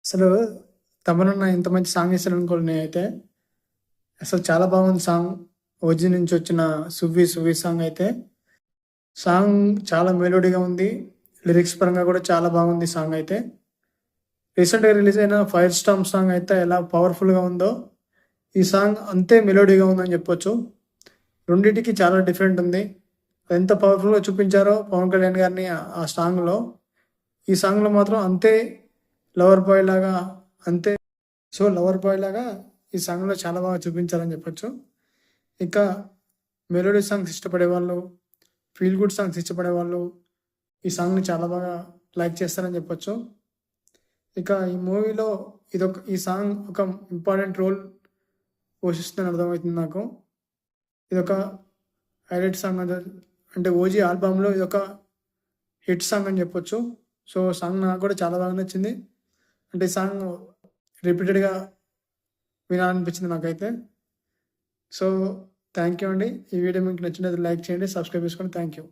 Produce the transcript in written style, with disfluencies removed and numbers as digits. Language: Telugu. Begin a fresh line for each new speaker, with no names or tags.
అసలు తమనన్న ఇంత మంచి సాంగ్ ఇస్తాడనుకోలే నేనైతే. అసలు చాలా బాగుంది సాంగ్. 'ఓజీ' నుంచి వచ్చిన 'సువ్వి సువ్వి' సాంగ్ అయితే. సాంగ్ చాలా మెలోడీగా ఉంది. లిరిక్స్ పరంగా కూడా చాలా బాగుంది సాంగ్ అయితే. రీసెంట్‌గా రిలీజ్ అయిన 'ఫైర్ స్టార్మ్' సాంగ్ అయితే ఎలా పవర్‌ఫుల్‌గా ఉందో, ఈ సాంగ్ అంతే మెలోడీగా ఉందని చెప్పొచ్చు. రెండిటికి చాలా డిఫరెంట్ ఉంది. ఎంత పవర్‌ఫుల్‌గా చూపించారో పవన్ కళ్యాణ్ గారిని ఆ సాంగ్‌లో, ఈ సాంగ్‌లో మాత్రం అంతే లవర్ బాయ్ లాగా అంతే లవర్ బాయ్ లాగా ఈ సాంగ్‌లో చాలా బాగా చూపించారని చెప్పొచ్చు. ఇంకా మెలోడీ సాంగ్స్ ఇష్టపడేవాళ్ళు, ఫీల్ గుడ్ సాంగ్స్ ఇష్టపడేవాళ్ళు ఈ సాంగ్‌ని చాలా బాగా లైక్ చేస్తారని చెప్పొచ్చు. ఇక ఈ మూవీలో ఈ సాంగ్ ఒక ఇంపార్టెంట్ రోల్ పోషిస్తుందని అర్థమవుతుంది నాకు. ఇదొక హైలైట్ సాంగ్ అంటే 'ఓజీ' ఆల్బమ్‌లో ఇదొక హిట్ సాంగ్ అని చెప్పొచ్చు. సాంగ్ నాకు కూడా చాలా బాగా నచ్చింది. అంటే ఈ సాంగ్ రిపీటెడ్‌గా వినాలనిపించింది నాకైతే. సో, థ్యాంక్ యూ అండి. ఈ వీడియో మీకు నచ్చినట్లయితే లైక్ చేయండి, సబ్స్క్రైబ్ చేసుకోండి. Thank you.